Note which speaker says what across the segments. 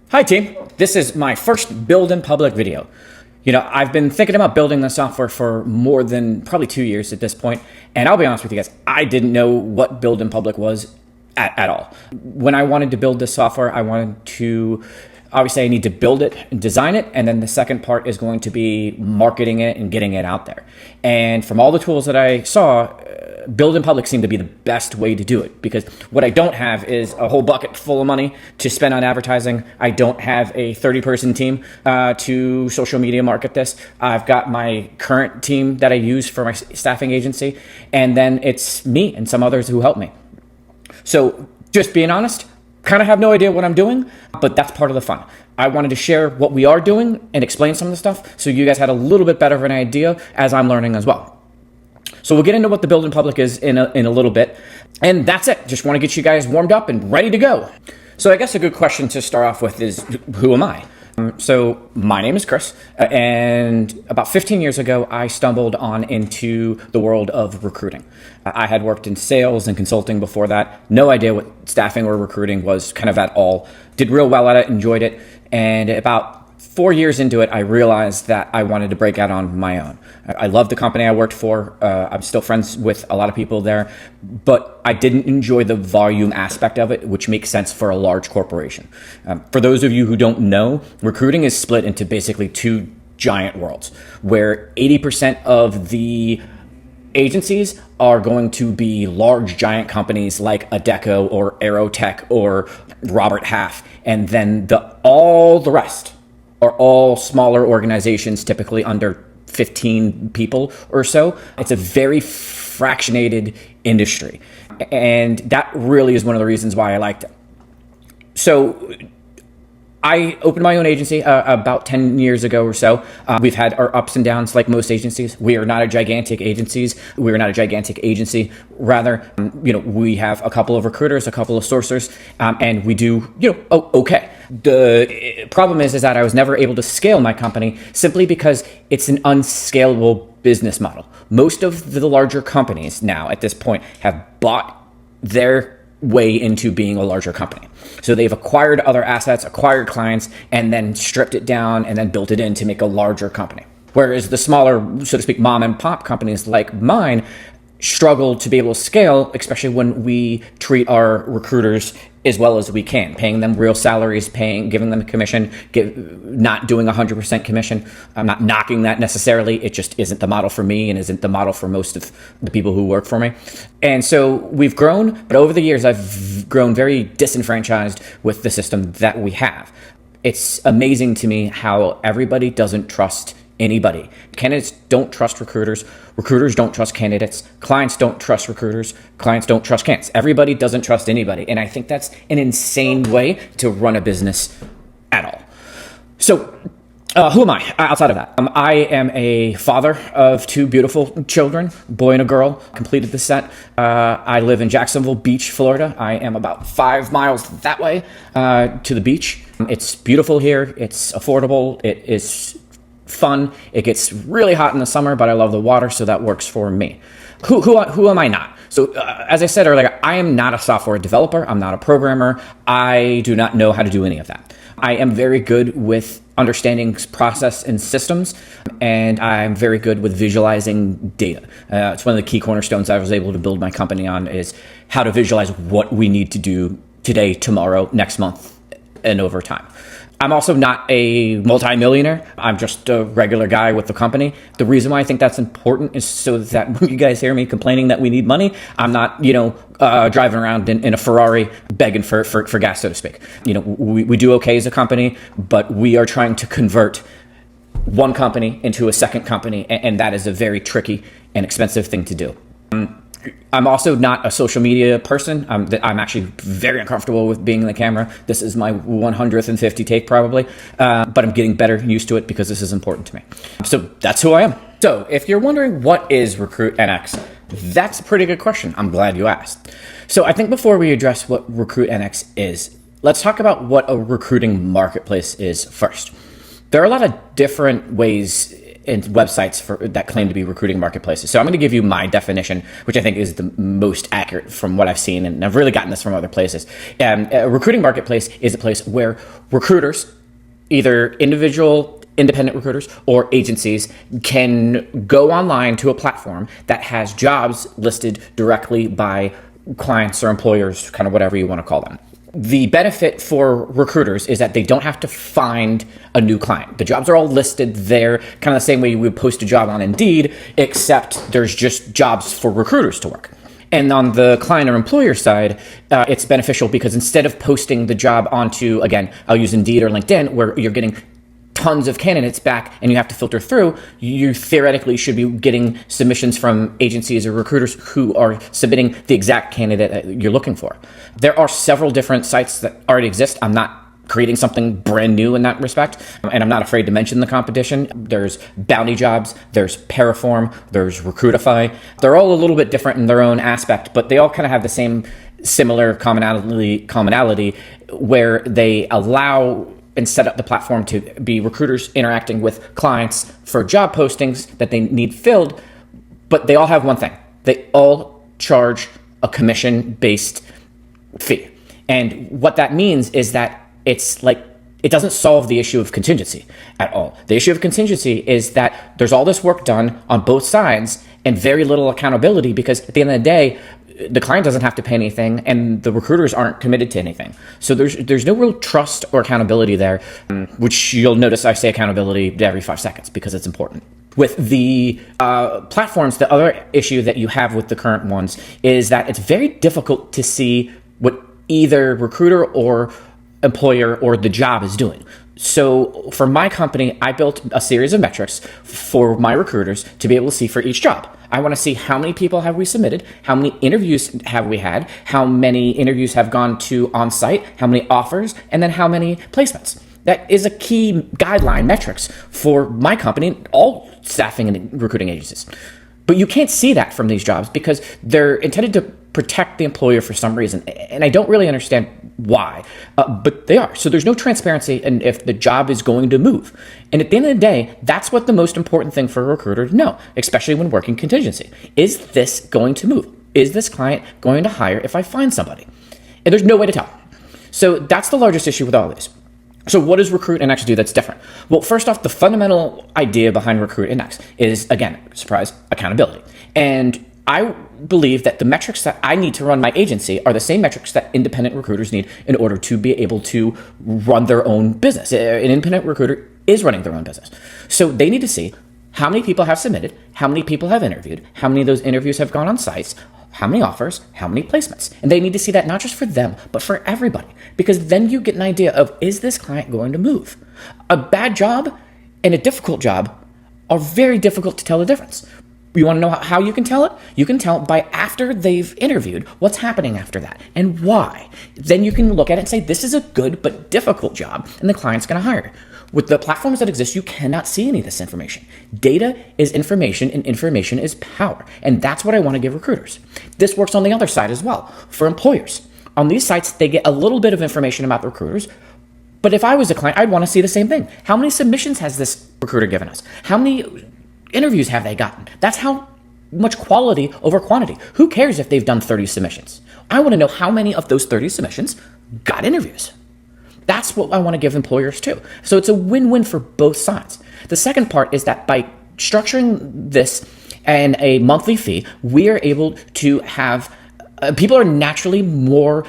Speaker 1: Hi team, this is my first build in public video. I've been thinking about building the software for more than probably 2 years at this point, and I'll be honest with you guys, I didn't know what build in public was at all. When I wanted to build this software, obviously I need to build it and design it, and then the second part is going to be marketing it and getting it out there. And from all the tools that I saw, build in public seemed to be the best way to do it, because what I don't have is a whole bucket full of money to spend on advertising. I don't have a 30-person team to social media market this. I've got my current team that I use for my staffing agency, and then it's me and some others who help me. So just being honest, kind of have no idea what I'm doing, but that's part of the fun. I wanted to share what we are doing and explain some of the stuff so you guys had a little bit better of an idea as I'm learning as well. So we'll get into what the build in public is in a little bit. And that's it. Just want to get you guys warmed up and ready to go. So I guess a good question to start off with is, who am I? So my name is Chris, and about 15 years ago, I stumbled on into the world of recruiting. I had worked in sales and consulting before that. No idea what staffing or recruiting was kind of at all. Did real well at it, enjoyed it. And about 4 years into it, I realized that I wanted to break out on my own. I loved the company I worked for. I'm still friends with a lot of people there, but I didn't enjoy the volume aspect of it, which makes sense for a large corporation. For those of you who don't know, recruiting is split into basically two giant worlds, where 80% of the agencies are going to be large giant companies like Adecco or Aerotech or Robert Half, and then all the rest are all smaller organizations, typically under 15 people or so. It's a very fractionated industry. And that really is one of the reasons why I liked it. So I opened my own agency about 10 years ago or so. We've had our ups and downs like most agencies. We are not a gigantic agency. Rather, we have a couple of recruiters, a couple of sourcers, and we do, okay. The problem is that I was never able to scale my company simply because it's an unscalable business model. Most of the larger companies now at this point have bought their way into being a larger company. So they've acquired other assets, acquired clients, and then stripped it down and then built it in to make a larger company. Whereas the smaller, so to speak, mom and pop companies like mine struggle to be able to scale, especially when we treat our recruiters as well as we can, paying them real salaries, giving them a commission, not doing 100% commission. I'm not knocking that necessarily. It just isn't the model for me and isn't the model for most of the people who work for me. And so we've grown, but over the years, I've grown very disenfranchised with the system that we have. It's amazing to me how everybody doesn't trust anybody. Candidates don't trust recruiters. Recruiters don't trust candidates. Clients don't trust recruiters. Clients don't trust candidates. Everybody doesn't trust anybody. And I think that's an insane way to run a business at all. So who am I outside of that? I am a father of two beautiful children, boy and a girl, completed the set. I live in Jacksonville Beach, Florida. I am about 5 miles that way to the beach. It's beautiful here. It's affordable. It is fun. It gets really hot in the summer, but I love the water, so that works for me. Who am I not? So as I said earlier, I am not a software developer. I'm not a programmer. I do not know how to do any of that. I am very good with understanding process and systems, and I'm very good with visualizing data. It's one of the key cornerstones I was able to build my company on, is how to visualize what we need to do today, tomorrow, next month, and over time. I'm also not a multimillionaire. I'm just a regular guy with the company. The reason why I think that's important is so that when you guys hear me complaining that we need money, I'm not, driving around in a Ferrari begging for gas, so to speak. We do okay as a company, but we are trying to convert one company into a second company, and that is a very tricky and expensive thing to do. I'm also not a social media person. I'm actually very uncomfortable with being in the camera. This is my 150th take probably, but I'm getting better used to it because this is important to me. So that's who I am. So if you're wondering what is RecruitNX, that's a pretty good question. I'm glad you asked. So I think before we address what RecruitNX is, let's talk about what a recruiting marketplace is first. There are a lot of different ways and websites that claim to be recruiting marketplaces. So I'm going to give you my definition, which I think is the most accurate from what I've seen, and I've really gotten this from other places. A recruiting marketplace is a place where recruiters, either individual independent recruiters or agencies, can go online to a platform that has jobs listed directly by clients or employers, kind of whatever you want to call them. The benefit for recruiters is that they don't have to find a new client. The jobs are all listed there, kind of the same way you would post a job on Indeed, except there's just jobs for recruiters to work. And on the client or employer side, it's beneficial because instead of posting the job onto, again, I'll use Indeed or LinkedIn, where you're getting tons of candidates back and you have to filter through, you theoretically should be getting submissions from agencies or recruiters who are submitting the exact candidate that you're looking for. There are several different sites that already exist. I'm not creating something brand new in that respect, and I'm not afraid to mention the competition. There's Bounty Jobs, there's Paraform, there's Recruitify. They're all a little bit different in their own aspect, but they all kind of have the same similar commonality where they allow and set up the platform to be recruiters interacting with clients for job postings that they need filled, but they all have one thing. They all charge a commission-based fee. And what that means is that it's like, it doesn't solve the issue of contingency at all. The issue of contingency is that there's all this work done on both sides and very little accountability, because at the end of the day, the client doesn't have to pay anything and the recruiters aren't committed to anything. So there's no real trust or accountability there, which you'll notice I say accountability every 5 seconds because it's important. With the platforms, the other issue that you have with the current ones is that it's very difficult to see what either recruiter or employer or the job is doing. So for my company, I built a series of metrics for my recruiters to be able to see for each job. I want to see how many people have we submitted, how many interviews have we had, how many interviews have gone to on-site, how many offers, and then how many placements. That is a key guideline metrics for my company, all staffing and recruiting agencies. But you can't see that from these jobs because they're intended to protect the employer for some reason. And I don't really understand why, but they are. So there's no transparency in if the job is going to move. And at the end of the day, that's what the most important thing for a recruiter to know, especially when working contingency. Is this going to move? Is this client going to hire if I find somebody? And there's no way to tell. So that's the largest issue with all of this. So what does RecruitNX do that's different? Well, first off, the fundamental idea behind RecruitNX is, again, surprise, accountability. And I believe that the metrics that I need to run my agency are the same metrics that independent recruiters need in order to be able to run their own business. An independent recruiter is running their own business. So they need to see how many people have submitted, how many people have interviewed, how many of those interviews have gone on sites, how many offers, how many placements. And they need to see that not just for them, but for everybody. Because then you get an idea of, is this client going to move? A bad job and a difficult job are very difficult to tell the difference. You want to know how you can tell it? You can tell by after they've interviewed, what's happening after that and why. Then you can look at it and say, this is a good but difficult job, and the client's going to hire. With the platforms that exist, you cannot see any of this information. Data is information, and information is power. And that's what I want to give recruiters. This works on the other side as well, for employers. On these sites, they get a little bit of information about the recruiters, but if I was a client, I'd want to see the same thing. How many submissions has this recruiter given us? How many interviews have they gotten? That's how much quality over quantity. Who cares if they've done 30 submissions? I want to know how many of those 30 submissions got interviews. That's what I want to give employers too. So it's a win-win for both sides. The second part is that by structuring this and a monthly fee, we are able to have people are naturally more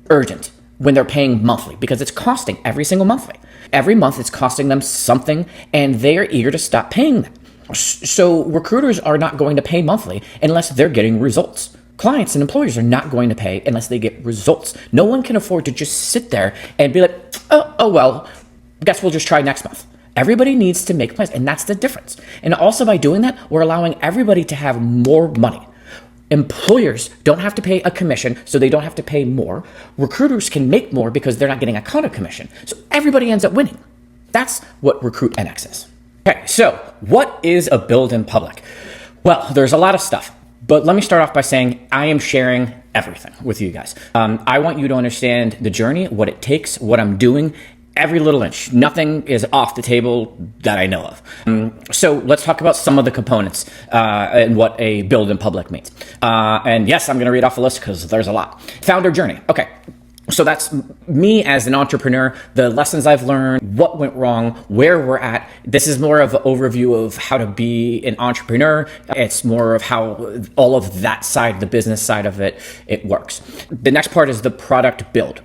Speaker 1: urgent when they're paying monthly because it's costing every single monthly. Every month it's costing them something and they are eager to stop paying them. So recruiters are not going to pay monthly unless they're getting results. Clients and employers are not going to pay unless they get results. No one can afford to just sit there and be like, oh well, guess we'll just try next month. Everybody needs to make plans, and that's the difference. And also by doing that, we're allowing everybody to have more money. Employers don't have to pay a commission, so they don't have to pay more. Recruiters can make more because they're not getting a cut of commission. So everybody ends up winning. That's what RecruitNX is. Okay, so what is a build in public? Well, there's a lot of stuff. But let me start off by saying I am sharing everything with you guys. I want you to understand the journey, what it takes, what I'm doing, every little inch. Nothing is off the table that I know of. So let's talk about some of the components and what a build in public means. And yes, I'm going to read off a list because there's a lot. Founder journey. Okay. So that's me as an entrepreneur, the lessons I've learned, what went wrong, where we're at. This is more of an overview of how to be an entrepreneur. It's more of how all of that side, the business side of it works. The next part is the product build.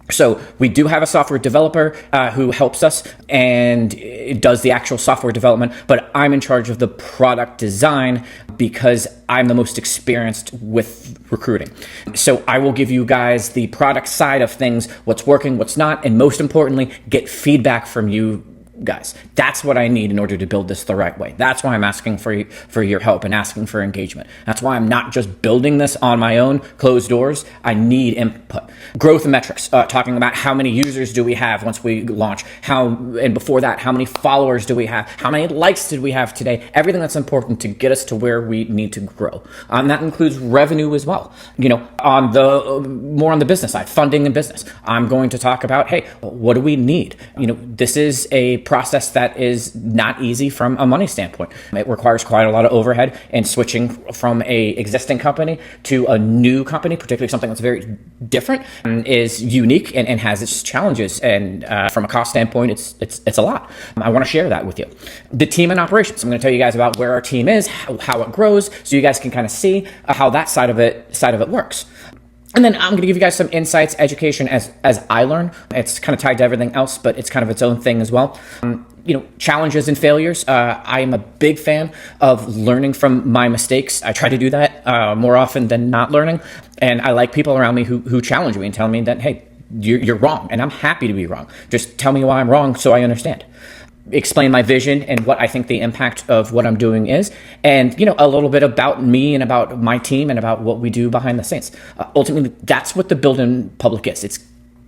Speaker 1: So we do have a software developer who helps us and it does the actual software development, but I'm in charge of the product design because I'm the most experienced with recruiting. So I will give you guys the product side of things, what's working, what's not, and most importantly, get feedback from you guys. That's what I need in order to build this the right way. That's why I'm asking for your help and asking for engagement. That's why I'm not just building this on my own, closed doors. I need input. Growth and metrics, talking about how many users do we have once we launch, and before that, how many followers do we have, how many likes did we have today, everything that's important to get us to where we need to grow. That includes revenue as well. More on the business side, funding and business. I'm going to talk about, hey, what do we need? This is a process that is not easy from a money standpoint. It requires quite a lot of overhead, and switching from a existing company to a new company, particularly something that's very different, is unique and has its challenges. And from a cost standpoint, it's a lot. I want to share that with you. The team and operations. I'm going to tell you guys about where our team is, how it grows, so you guys can kind of see how that side of it works. And then I'm going to give you guys some insights, education as I learn. It's kind of tied to everything else, but it's kind of its own thing as well. Challenges and failures. I am a big fan of learning from my mistakes. I try to do that more often than not learning. And I like people around me who challenge me and tell me that, hey, you're wrong. And I'm happy to be wrong. Just tell me why I'm wrong so I understand. Explain my vision and what I think the impact of what I'm doing is, and a little bit about me and about my team and about what we do behind the scenes. Ultimately, that's what the build in public is. It's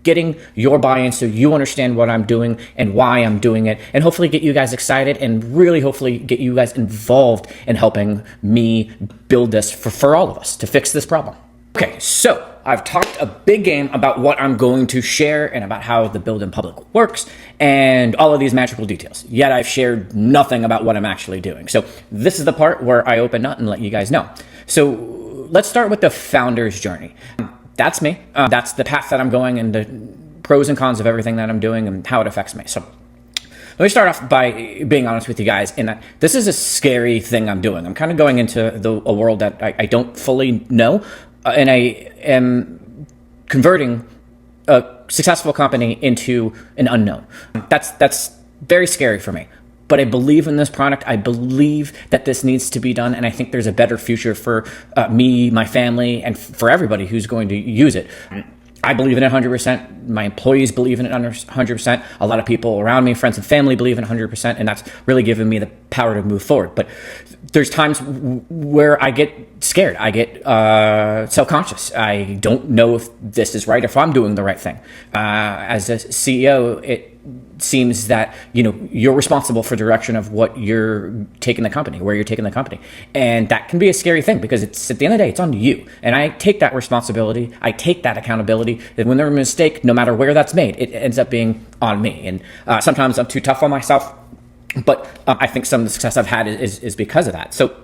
Speaker 1: getting your buy-in so you understand what I'm doing and why I'm doing it, and hopefully get you guys excited and really hopefully get you guys involved in helping me build this for all of us to fix this problem. Okay, so I've talked a big game about what I'm going to share and about how the build in public works and all of these magical details. Yet I've shared nothing about what I'm actually doing. So this is the part where I open up and let you guys know. So let's start with the founder's journey. That's me. That's the path that I'm going and the pros and cons of everything that I'm doing and how it affects me. So let me start off by being honest with you guys in that this is a scary thing I'm doing. I'm kind of going into a world that I don't fully know. And I am converting a successful company into an unknown. That's very scary for me. But I believe in this product. I believe that this needs to be done. And I think there's a better future for me, my family, and for everybody who's going to use it. I believe in it 100%. My employees believe in it 100%. A lot of people around me, friends and family, believe in it 100%. And that's really given me the power to move forward. But there's times where I get scared. I get self-conscious. I don't know if this is right, if I'm doing the right thing. As a CEO, it seems that you're responsible for the direction of what you're taking the company, where you're taking the company, and that can be a scary thing because it's at the end of the day, it's on you. And I take that responsibility. I take that accountability. That when there's a mistake, no matter where that's made, it ends up being on me. And sometimes I'm too tough on myself, but I think some of the success I've had is because of that. So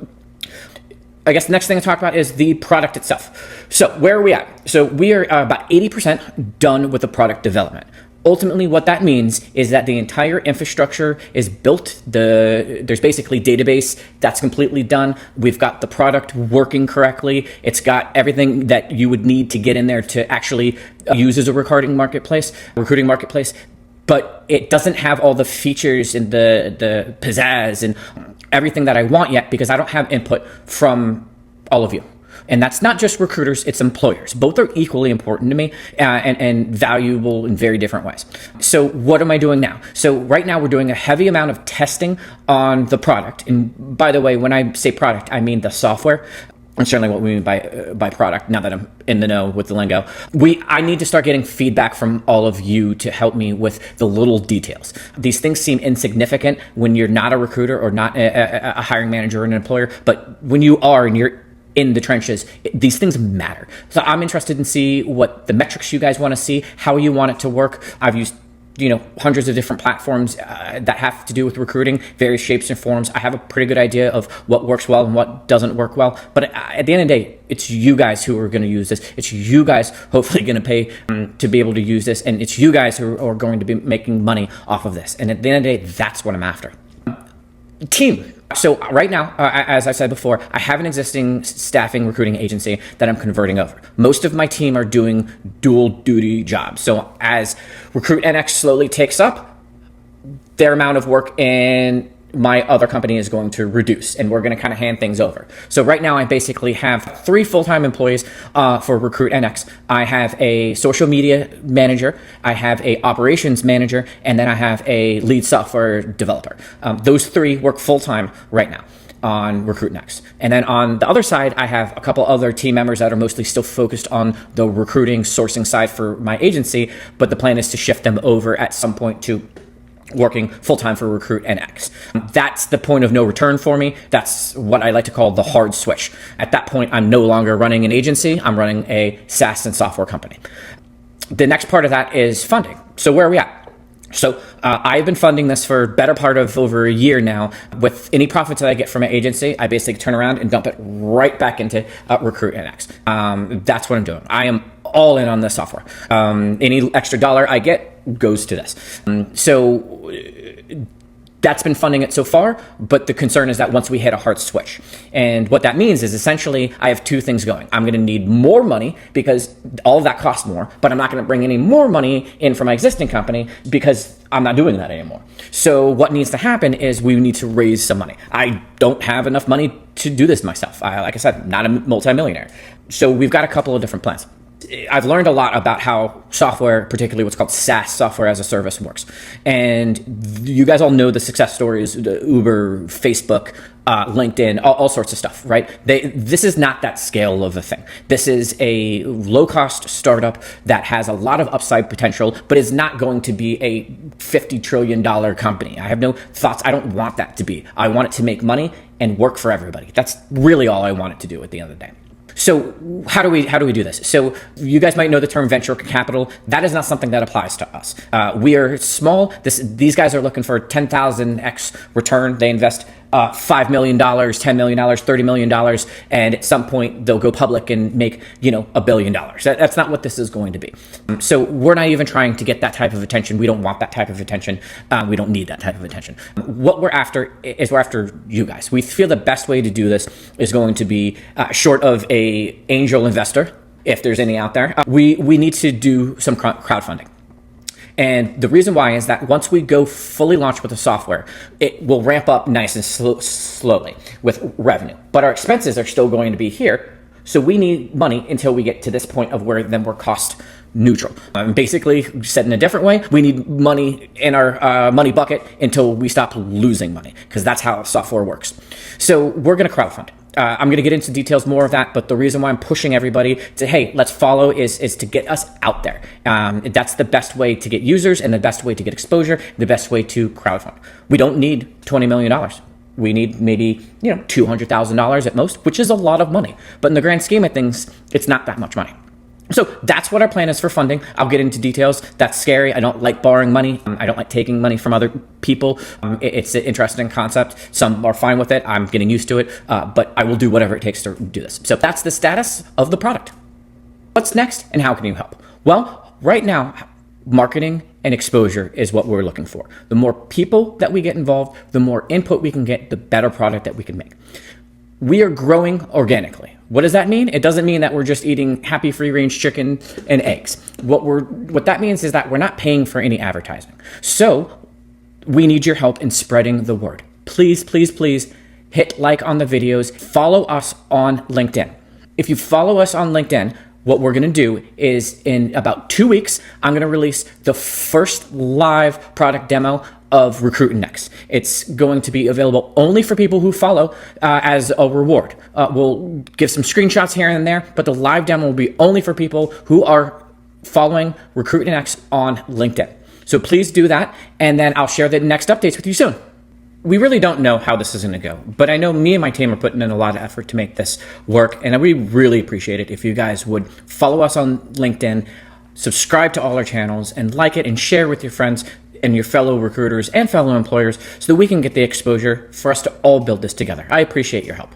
Speaker 1: I guess the next thing to talk about is the product itself. So where are we at? So we are about 80% done with the product development. Ultimately, what that means is that the entire infrastructure is built. There's basically database that's completely done. We've got the product working correctly. It's got everything that you would need to get in there to actually use as a recruiting marketplace. But it doesn't have all the features and the pizzazz and everything that I want yet because I don't have input from all of you. And that's not just recruiters, it's employers. Both are equally important to me and valuable in very different ways. So what am I doing now? So right now we're doing a heavy amount of testing on the product. And by the way, when I say product, I mean the software. And certainly what we mean by product, now that I'm in the know with the lingo. I need to start getting feedback from all of you to help me with the little details. These things seem insignificant when you're not a recruiter or not a hiring manager or an employer, but when you are and you're in the trenches, these things matter. So I'm interested in see what the metrics you guys want to see, how you want it to work. I've used hundreds of different platforms that have to do with recruiting, various shapes and forms. I have a pretty good idea of what works well and what doesn't work well. But at the end of the day, it's you guys who are going to use this. It's you guys hopefully going to pay to be able to use this. And it's you guys who are going to be making money off of this. And at the end of the day, that's what I'm after. Team. So right now, as I said before, I have an existing staffing recruiting agency that I'm converting over. Most of my team are doing dual duty jobs. So as RecruitNX slowly takes up, their amount of work in my other company is going to reduce, and we're going to kind of hand things over. So right now I basically have 3 full-time employees for RecruitNX. I have a social media manager, I have a operations manager, and then I have a lead software developer. Those 3 work full-time right now on RecruitNX. And then on the other side, I have a couple other team members that are mostly still focused on the recruiting sourcing side for my agency, but the plan is to shift them over at some point to working full-time for RecruitNX. That's the point of no return for me. That's what I like to call the hard switch. At that point, I'm no longer running an agency. I'm running a SaaS and software company. The next part of that is funding. So where are we at? So I've been funding this for better part of over a year now. With any profits that I get from an agency, I basically turn around and dump it right back into RecruitNX. That's what I'm doing. I am all in on this software. Any extra dollar I get goes to this. So that's been funding it so far, but the concern is that once we hit a hard switch. And what that means is essentially I have 2 things going. I'm going to need more money because all of that costs more, but I'm not going to bring any more money in from my existing company because I'm not doing that anymore. So what needs to happen is we need to raise some money. I don't have enough money to do this myself. Like I said, not a multimillionaire. So we've got a couple of different plans. I've learned a lot about how software, particularly what's called SaaS, software as a service, works. And you guys all know the success stories, the Uber, Facebook, LinkedIn, all sorts of stuff, right? This is not that scale of a thing. This is a low-cost startup that has a lot of upside potential, but is not going to be a $50 trillion company. I have no thoughts. I don't want that to be. I want it to make money and work for everybody. That's really all I want it to do at the end of the day. So how do we do this? So you guys might know the term venture capital. That is not something that applies to us. We are small. These guys are looking for 10,000x return. They invest $5 million, $10 million, $30 million, and at some point they'll go public and make, $1 billion. That's not what this is going to be. So we're not even trying to get that type of attention. We don't want that type of attention. We don't need that type of attention. What we're after is we're after you guys. We feel the best way to do this is going to be short of a angel investor, if there's any out there. We need to do some crowdfunding. And the reason why is that once we go fully launched with the software, it will ramp up nice and slowly with revenue. But our expenses are still going to be here. So we need money until we get to this point of where then we're cost neutral. Basically, said in a different way, we need money in our money bucket until we stop losing money, because that's how software works. So we're going to crowdfund. I'm going to get into details more of that, but the reason why I'm pushing everybody to, hey, let's follow is to get us out there. That's the best way to get users and the best way to get exposure, the best way to crowdfund. We don't need $20 million. We need maybe, $200,000 at most, which is a lot of money. But in the grand scheme of things, it's not that much money. So that's what our plan is for funding. I'll get into details. That's scary. I don't like borrowing money. I don't like taking money from other people. It's an interesting concept. Some are fine with it. I'm getting used to it, but I will do whatever it takes to do this. So that's the status of the product. What's next and how can you help? Well, right now, marketing and exposure is what we're looking for. The more people that we get involved, the more input we can get, the better product that we can make. We are growing organically. What does that mean? It doesn't mean that we're just eating happy free-range chicken and eggs. What that means is that we're not paying for any advertising. So we need your help in spreading the word. Please, please, please hit like on the videos. Follow us on LinkedIn. If you follow us on LinkedIn, what we're going to do is in about 2 weeks, I'm going to release the first live product demo of RecruitNX. It's going to be available only for people who follow as a reward. We'll give some screenshots here and there, but the live demo will be only for people who are following RecruitNX on LinkedIn. So please do that, and then I'll share the next updates with you soon. We really don't know how this is going to go, but I know me and my team are putting in a lot of effort to make this work, and we really appreciate it if you guys would follow us on LinkedIn, subscribe to all our channels, and like it and share with your friends and your fellow recruiters and fellow employers so that we can get the exposure for us to all build this together. I appreciate your help.